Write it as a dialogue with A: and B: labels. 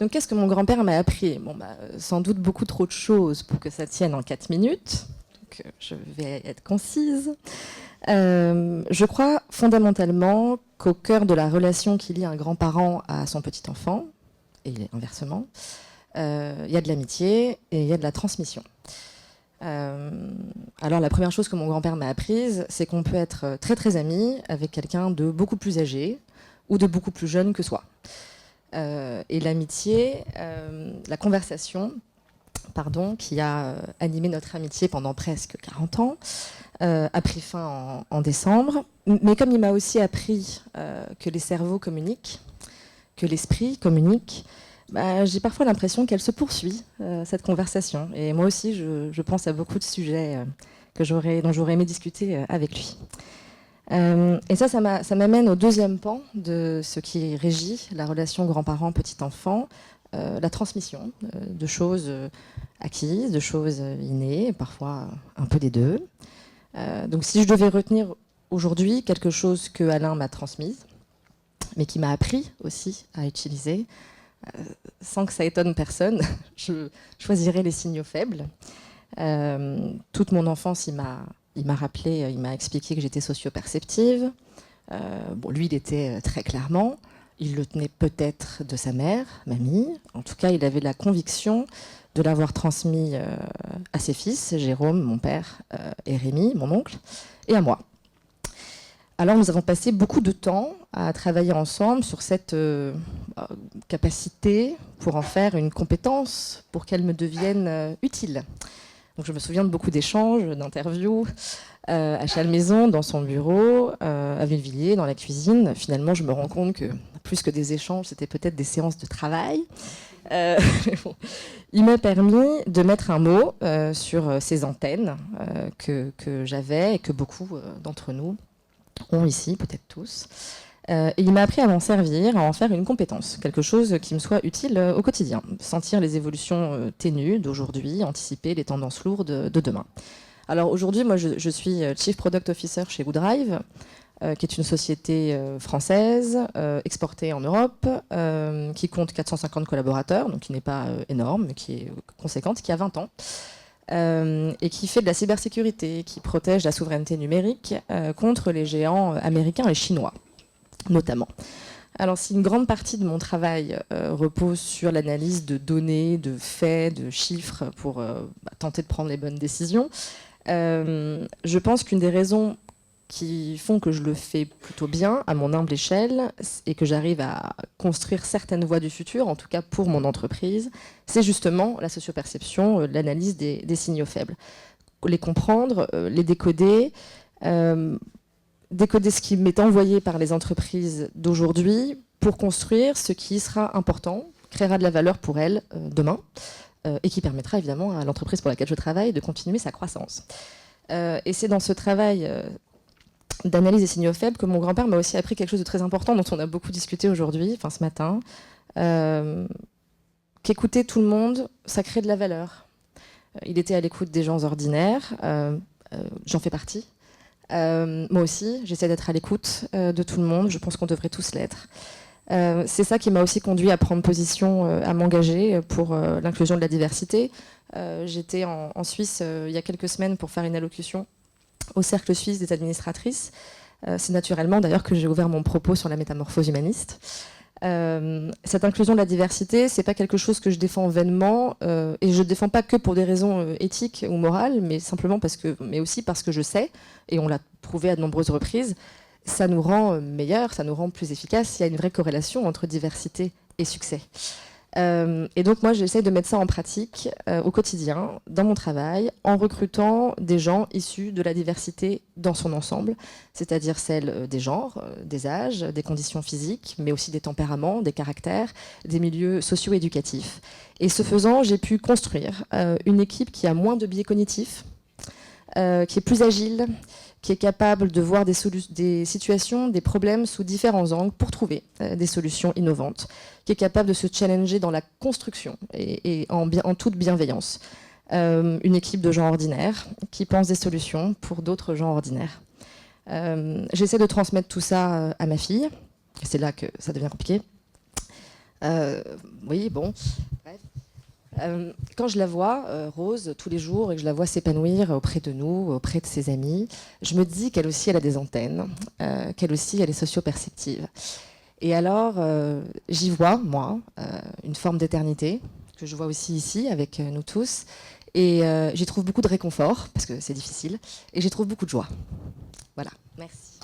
A: Donc, qu'est-ce que mon grand-père m'a appris? Sans doute beaucoup trop de choses pour que ça tienne en 4 minutes. Donc, je vais être concise. Je crois fondamentalement qu'au cœur de la relation qui lie un grand-parent à son petit-enfant, et inversement, il y a de l'amitié et il y a de la transmission. Alors la première chose que mon grand-père m'a apprise, c'est qu'on peut être très très ami avec quelqu'un de beaucoup plus âgé ou de beaucoup plus jeune que soi. Et l'amitié, la conversation, qui a animé notre amitié pendant presque 40 ans, a pris fin en décembre. Mais comme il m'a aussi appris que les cerveaux communiquent, que l'esprit communique, j'ai parfois l'impression qu'elle se poursuit, cette conversation. Et moi aussi, je pense à beaucoup de sujets dont j'aurais aimé discuter avec lui. Et ça m'amène au deuxième pan de ce qui régit la relation grand-parent-petit-enfant, la transmission de choses acquises, de choses innées, parfois un peu des deux. Donc si je devais retenir aujourd'hui quelque chose que Alain m'a transmise, mais qui m'a appris aussi à utiliser, sans que ça étonne personne, je choisirais les signaux faibles. Toute mon enfance, il m'a rappelé, il m'a expliqué que j'étais socio-perceptive. Lui, il était très clairement. Il le tenait peut-être de sa mère, mamie. En tout cas, il avait la conviction de l'avoir transmis à ses fils, Jérôme, mon père, et Rémi, mon oncle, et à moi. Alors nous avons passé beaucoup de temps à travailler ensemble sur cette capacité pour en faire une compétence, pour qu'elle me devienne utile. Donc je me souviens de beaucoup d'échanges, d'interviews à Chalmaison, dans son bureau, à Villevilliers, dans la cuisine. Finalement, je me rends compte que plus que des échanges, c'était peut-être des séances de travail. Il m'a permis de mettre un mot sur ces antennes que j'avais et que beaucoup d'entre nous ont ici, peut-être tous. Et il m'a appris à m'en servir, à en faire une compétence, quelque chose qui me soit utile au quotidien. Sentir les évolutions ténues d'aujourd'hui, anticiper les tendances lourdes de demain. Alors aujourd'hui, moi je suis Chief Product Officer chez Woodrive, qui est une société française, exportée en Europe, qui compte 450 collaborateurs, donc qui n'est pas énorme, mais qui est conséquente, qui a 20 ans. Et qui fait de la cybersécurité, qui protège la souveraineté numérique contre les géants américains et chinois, notamment. Alors, si une grande partie de mon travail repose sur l'analyse de données, de faits, de chiffres pour tenter de prendre les bonnes décisions, je pense qu'une des raisons qui font que je le fais plutôt bien, à mon humble échelle, et que j'arrive à construire certaines voies du futur, en tout cas pour mon entreprise, c'est justement la socioperception, l'analyse des signaux faibles. Les comprendre, les décoder, décoder ce qui m'est envoyé par les entreprises d'aujourd'hui pour construire ce qui sera important, créera de la valeur pour elles demain, et qui permettra évidemment à l'entreprise pour laquelle je travaille de continuer sa croissance. Et c'est dans ce travail d'analyse des signaux faibles que mon grand-père m'a aussi appris quelque chose de très important dont on a beaucoup discuté aujourd'hui, enfin ce matin, qu'écouter tout le monde, ça crée de la valeur. Il était à l'écoute des gens ordinaires, j'en fais partie. Moi aussi, j'essaie d'être à l'écoute de tout le monde, je pense qu'on devrait tous l'être. C'est ça qui m'a aussi conduit à prendre position, à m'engager pour l'inclusion de la diversité. J'étais en Suisse il y a quelques semaines pour faire une allocution au Cercle suisse des administratrices. C'est naturellement d'ailleurs que j'ai ouvert mon propos sur la métamorphose humaniste. Cette inclusion de la diversité, c'est pas quelque chose que je défends vainement, et je ne défends pas que pour des raisons éthiques ou morales, mais aussi parce que je sais, et on l'a prouvé à de nombreuses reprises, ça nous rend meilleurs, ça nous rend plus efficaces. Il y a une vraie corrélation entre diversité et succès. Et donc moi j'essaie de mettre ça en pratique au quotidien, dans mon travail, en recrutant des gens issus de la diversité dans son ensemble, c'est-à-dire celle des genres, des âges, des conditions physiques, mais aussi des tempéraments, des caractères, des milieux socio-éducatifs. Et ce faisant, j'ai pu construire une équipe qui a moins de biais cognitifs, qui est plus agile, qui est capable de voir des situations, des problèmes sous différents angles pour trouver des solutions innovantes, qui est capable de se challenger dans la construction et en toute bienveillance. Une équipe de gens ordinaires qui pensent des solutions pour d'autres gens ordinaires. J'essaie de transmettre tout ça à ma fille, et c'est là que ça devient compliqué. Oui, bon, bref. Quand je la vois, Rose, tous les jours, et que je la vois s'épanouir auprès de nous, auprès de ses amis, je me dis qu'elle aussi, elle a des antennes, qu'elle aussi, elle est socio-perceptive. Et alors, j'y vois, moi, une forme d'éternité, que je vois aussi ici, avec nous tous. Et j'y trouve beaucoup de réconfort, parce que c'est difficile, et j'y trouve beaucoup de joie. Voilà, merci.